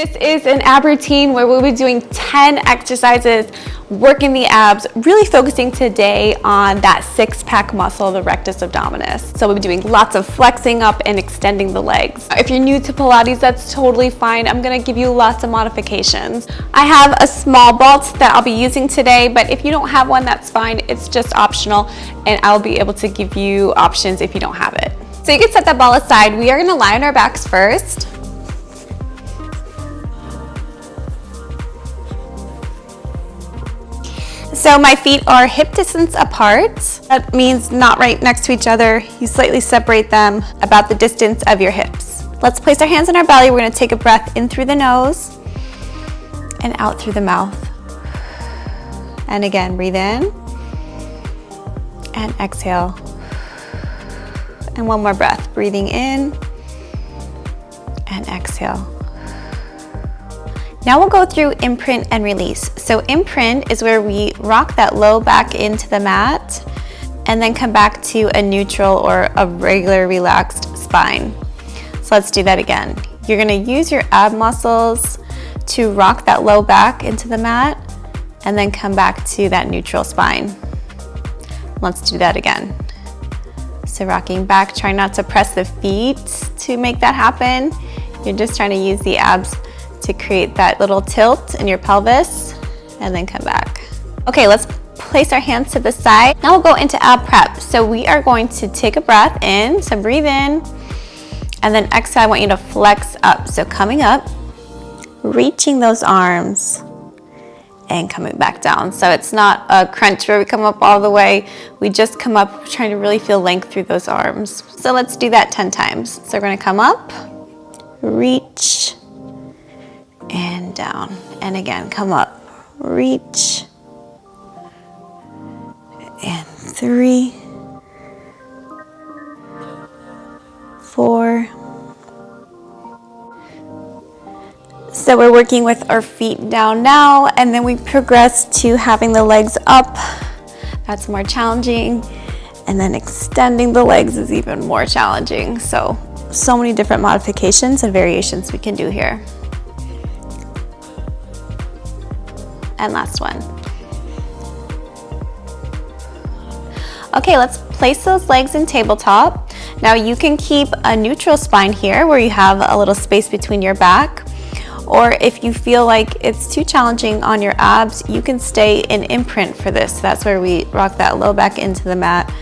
This is an ab routine where we'll be doing 10 exercises, working the abs, really focusing today on that six-pack muscle, the rectus abdominis. So we'll be doing lots of flexing up and extending the legs. If you're new to Pilates, that's totally fine. I'm gonna give you lots of modifications. I have a small vault that I'll be using today, but if you don't have one, that's fine. It's just optional, and I'll be able to give you options if you don't have it. So you can set that ball aside. We are gonna lie on our backs first. So my feet are hip distance apart. That means not right next to each other. You slightly separate them about the distance of your hips. Let's place our hands on our belly. We're gonna take a breath in through the nose and out through the mouth. And again, breathe in and exhale. And one more breath, breathing in and exhale. Now we'll go through imprint and release. So imprint is where we rock that low back into the mat and then come back to a neutral or a regular relaxed spine. So let's do that again. You're gonna use your ab muscles to rock that low back into the mat and then come back to that neutral spine. Let's do that again. So rocking back, try not to press the feet to make that happen. You're just trying to use the abs to create that little tilt in your pelvis and then come back. Okay, let's place our hands to the side. Now we'll go into ab prep. So we are going to take a breath in, so breathe in, and then exhale, I want you to flex up. So coming up, reaching those arms, and coming back down. So it's not a crunch where we come up all the way. We just come up trying to really feel length through those arms. So let's do that 10 times. So we're gonna come up, reach, and down. And again, come up, reach, and 3, 4. So we're working with our feet down now, and then we progress to having the legs up. That's more challenging. And then extending the legs is even more challenging. So many different modifications and variations we can do here. And last one. Okay, let's place those legs in tabletop. Now you can keep a neutral spine here where you have a little space between your back. Or if you feel like it's too challenging on your abs, you can stay in imprint for this. That's where we rock that low back into the mat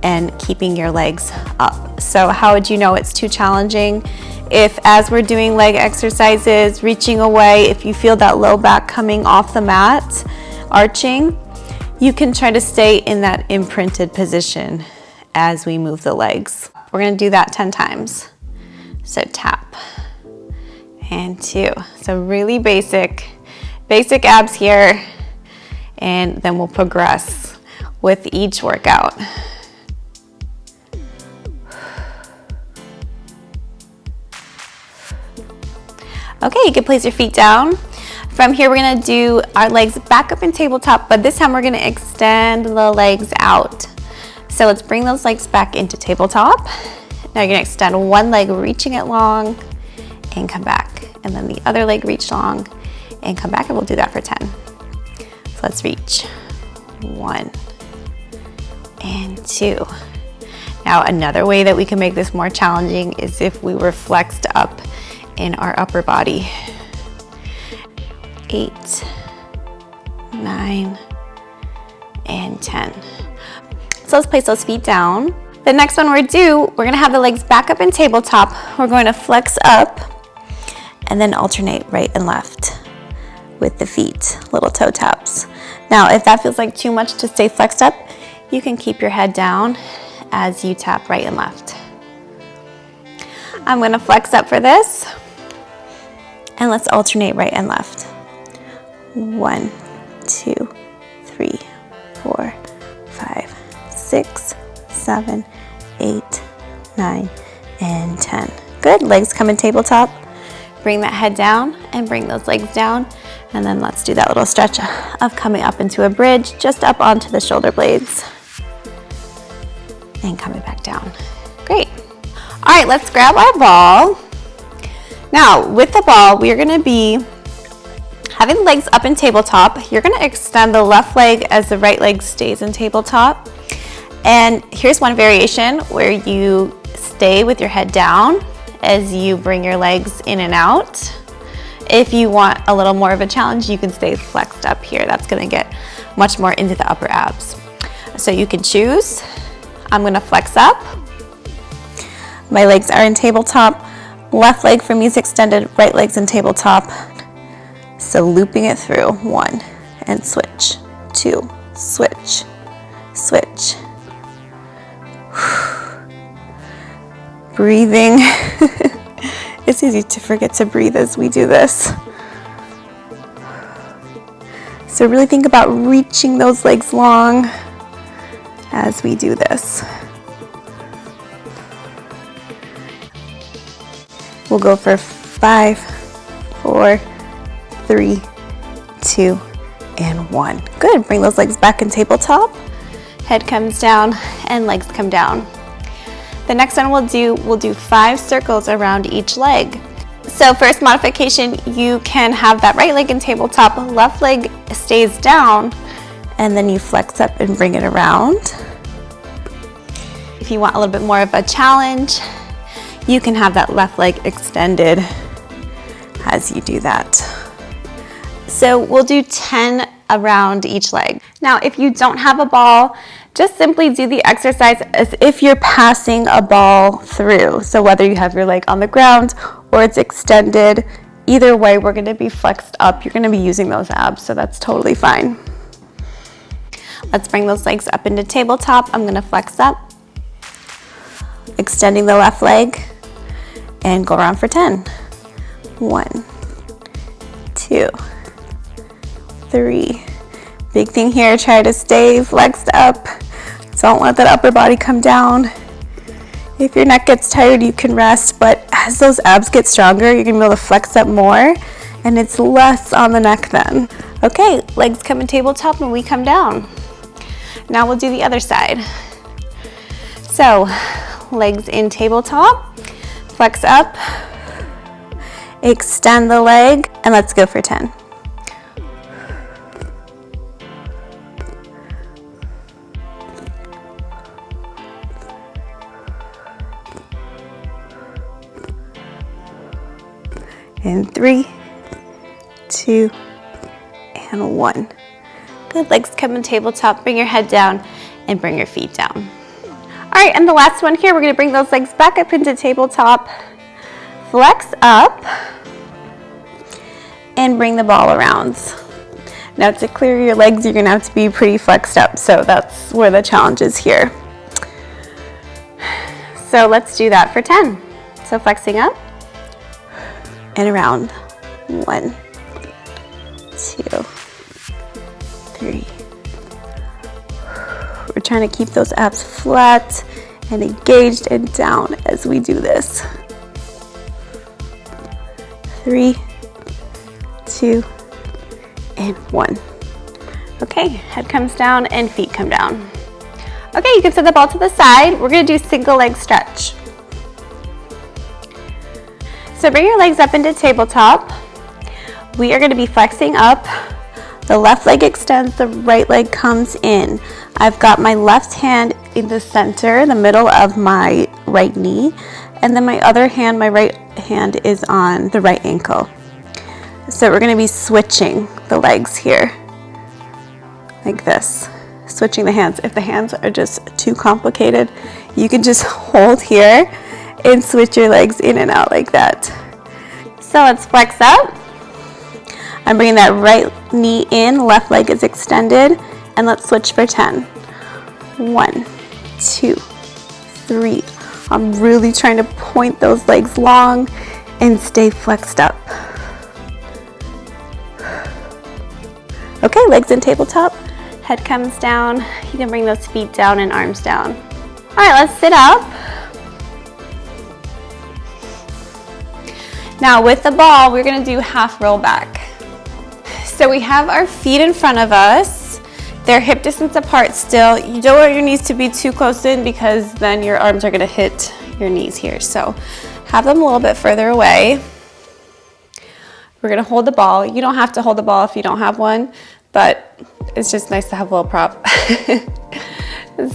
and keeping your legs up. So how would you know it's too challenging? If as we're doing leg exercises, reaching away, if you feel that low back coming off the mat, arching, you can try to stay in that imprinted position as we move the legs. We're gonna do that 10 times. So tap and 2. So really basic abs here, and then we'll progress with each workout. Okay, you can place your feet down. From here, we're gonna do our legs back up in tabletop, but this time we're gonna extend the legs out. So let's bring those legs back into tabletop. Now you're gonna extend one leg, reaching it long, and come back. And then the other leg reach long, and come back, and we'll do that for 10. So let's reach. 1 and 2. Now another way that we can make this more challenging is if we were flexed up in our upper body. 8, 9, and 10. So let's place those feet down. The next one we're gonna have the legs back up in tabletop. We're going to flex up and then alternate right and left with the feet, little toe taps. Now, if that feels like too much to stay flexed up, you can keep your head down as you tap right and left. I'm gonna flex up for this, and let's alternate right and left. 1, 2, 3, 4, 5, 6, 7, 8, 9, and 10. Good, legs come in tabletop. Bring that head down and bring those legs down. And then let's do that little stretch of coming up into a bridge, just up onto the shoulder blades. And coming back down. Great. All right, let's grab our ball. Now, with the ball, we are gonna be having the legs up in tabletop. You're gonna extend the left leg as the right leg stays in tabletop. And here's one variation where you stay with your head down as you bring your legs in and out. If you want a little more of a challenge, you can stay flexed up here. That's gonna get much more into the upper abs. So you can choose. I'm gonna flex up. My legs are in tabletop. Left leg for me is extended, right leg's in tabletop. So looping it through, 1, and switch, 2, switch, switch. Breathing. It's easy to forget to breathe as we do this. So really think about reaching those legs long as we do this. We'll go for 5, 4, 3, 2, and 1. Good, bring those legs back in tabletop. Head comes down and legs come down. The next one we'll do 5 circles around each leg. So first modification, you can have that right leg in tabletop, left leg stays down, and then you flex up and bring it around. If you want a little bit more of a challenge, you can have that left leg extended as you do that. So we'll do 10 around each leg. Now, if you don't have a ball, just simply do the exercise as if you're passing a ball through. So whether you have your leg on the ground or it's extended, either way, we're gonna be flexed up. You're gonna be using those abs, so that's totally fine. Let's bring those legs up into tabletop. I'm gonna flex up, extending the left leg, and go around for 10. 1, 2, 3. Big thing here, try to stay flexed up. Don't let that upper body come down. If your neck gets tired, you can rest, but as those abs get stronger, you're gonna be able to flex up more, and it's less on the neck then. Okay, legs come in tabletop and we come down. Now we'll do the other side. So, legs in tabletop, flex up, extend the leg, and let's go for 10. And 3, 2, and 1. Good, legs come in tabletop, bring your head down and bring your feet down. All right, and the last one here, we're gonna bring those legs back up into tabletop, flex up, and bring the ball around. Now to clear your legs, you're gonna have to be pretty flexed up, so that's where the challenge is here. So let's do that for 10. So flexing up, and around. 1, 2, 3. We're trying to keep those abs flat and engaged and down as we do this. 3, 2, and 1. Okay, head comes down and feet come down. Okay, you can set the ball to the side. We're gonna do single leg stretch. So bring your legs up into tabletop. We are gonna be flexing up. The left leg extends, the right leg comes in. I've got my left hand in the center, the middle of my right knee, and then my other hand, my right hand is on the right ankle. So we're gonna be switching the legs here, like this, switching the hands. If the hands are just too complicated, you can just hold here and switch your legs in and out like that. So let's flex up. I'm bringing that right knee in, left leg is extended, and let's switch for 10. 1, 2, 3. I'm really trying to point those legs long and stay flexed up. Okay, legs in tabletop, head comes down. You can bring those feet down and arms down. All right, let's sit up. Now with the ball, we're gonna do half roll back. So we have our feet in front of us. They're hip distance apart still. You don't want your knees to be too close in because then your arms are gonna hit your knees here. So have them a little bit further away. We're gonna hold the ball. You don't have to hold the ball if you don't have one, but it's just nice to have a little prop.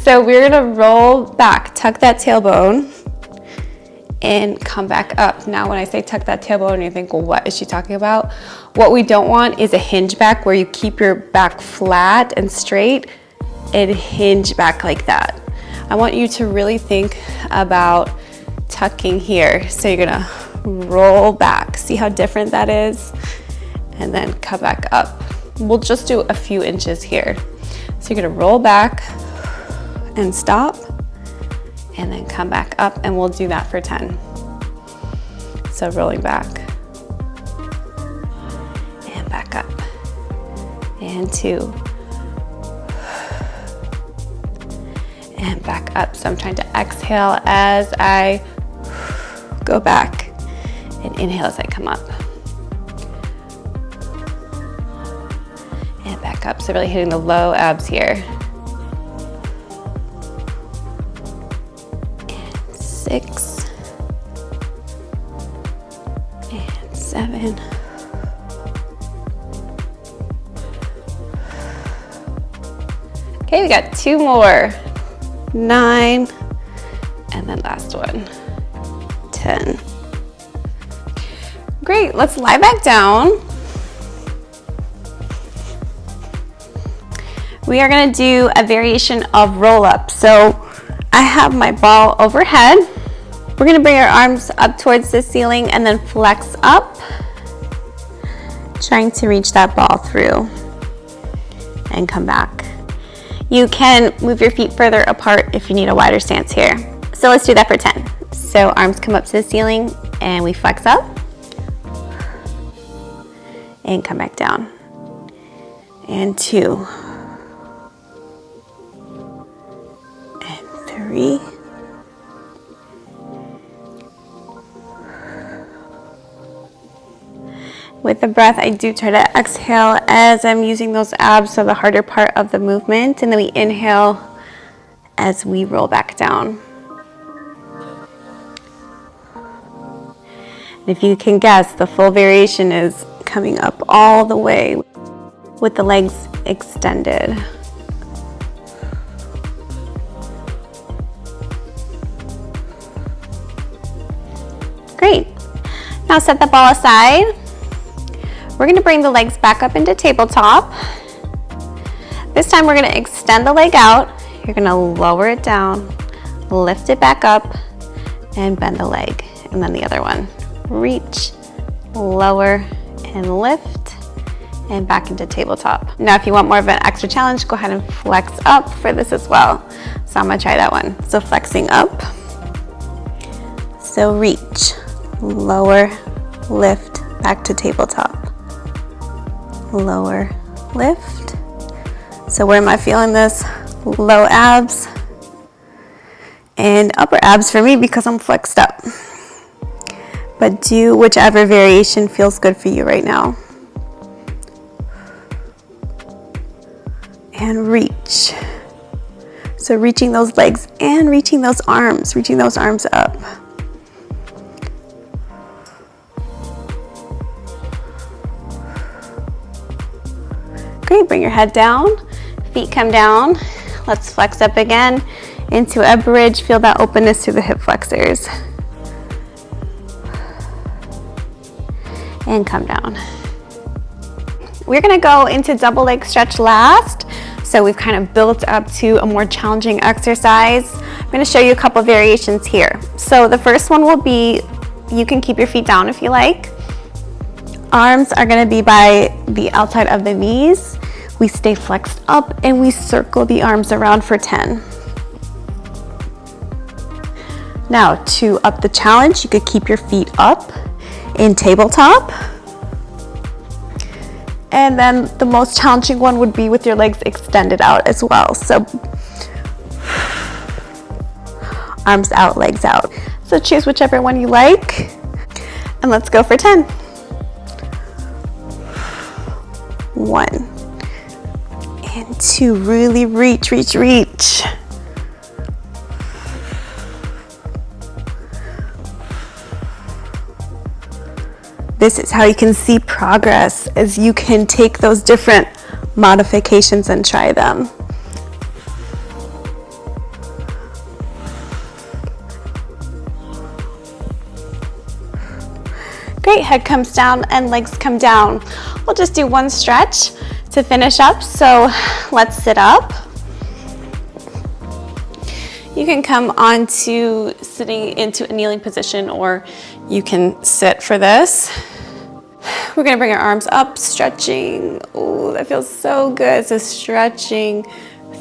So we're gonna roll back, tuck that tailbone, and come back up. Now when I say tuck that tailbone, you think, well, what is she talking about? What we don't want is a hinge back where you keep your back flat and straight and hinge back like that. I want you to really think about tucking here. So you're gonna roll back. See how different that is? And then come back up. We'll just do a few inches here. So you're gonna roll back and stop, and then come back up, and we'll do that for 10. So rolling back, and back up, and 2, and back up. So I'm trying to exhale as I go back, and inhale as I come up. And back up, so really hitting the low abs here. 6 and 7. Okay, we got 2 more. 9, and then last one, 10. Great, let's lie back down. We are gonna do a variation of roll up. So I have my ball overhead. We're gonna bring our arms up towards the ceiling and then flex up, trying to reach that ball through and come back. You can move your feet further apart if you need a wider stance here. So let's do that for 10. So arms come up to the ceiling and we flex up and come back down. And 2. And 3. With the breath, I do try to exhale as I'm using those abs, so the harder part of the movement, and then we inhale as we roll back down. And if you can guess, the full variation is coming up all the way with the legs extended. Great. Now set the ball aside. We're gonna bring the legs back up into tabletop. This time we're gonna extend the leg out. You're gonna lower it down, lift it back up, and bend the leg. And then the other one. Reach, lower, and lift, and back into tabletop. Now if you want more of an extra challenge, go ahead and flex up for this as well. So I'm gonna try that one. So flexing up. So reach, lower, lift, back to tabletop. Lower, lift. So where am I feeling this? Low abs and upper abs for me because I'm flexed up. But do whichever variation feels good for you right now. And reach. So reaching those legs and reaching those arms up. Great, bring your head down, feet come down. Let's flex up again into a bridge. Feel that openness through the hip flexors. And come down. We're gonna go into double leg stretch last. So we've kind of built up to a more challenging exercise. I'm gonna show you a couple variations here. So the first one will be, you can keep your feet down if you like. Arms are gonna be by the outside of the knees. We stay flexed up and we circle the arms around for 10. Now to up the challenge, you could keep your feet up in tabletop. And then the most challenging one would be with your legs extended out as well. So arms out, legs out. So choose whichever one you like. And let's go for 10. 1 and 2, really reach, reach, reach. this is how you can see progress, as you can take those different modifications and try them. Great, head comes down and legs come down. We'll just do one stretch to finish up, so let's sit up. You can come on to sitting into a kneeling position, or you can sit for this. We're gonna bring our arms up, stretching. Oh, that feels so good. So stretching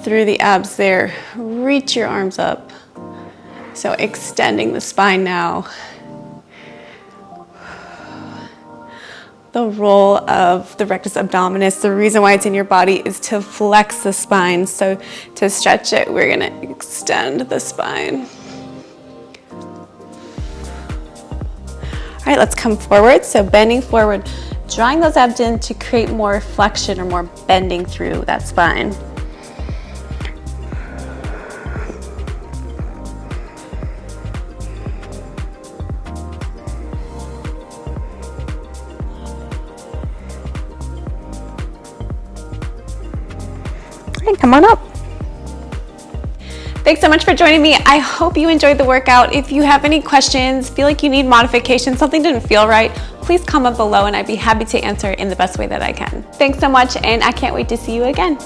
through the abs there. Reach your arms up. So extending the spine now. The role of the rectus abdominis, the reason why it's in your body is to flex the spine. So to stretch it, we're gonna extend the spine. All right, let's come forward. So bending forward, drawing those abs in to create more flexion or more bending through that spine. Come on up. Thanks so much for joining me. I hope you enjoyed the workout. If you have any questions, feel like you need modification, something didn't feel right, please comment below and I'd be happy to answer in the best way that I can. Thanks so much, and I can't wait to see you again.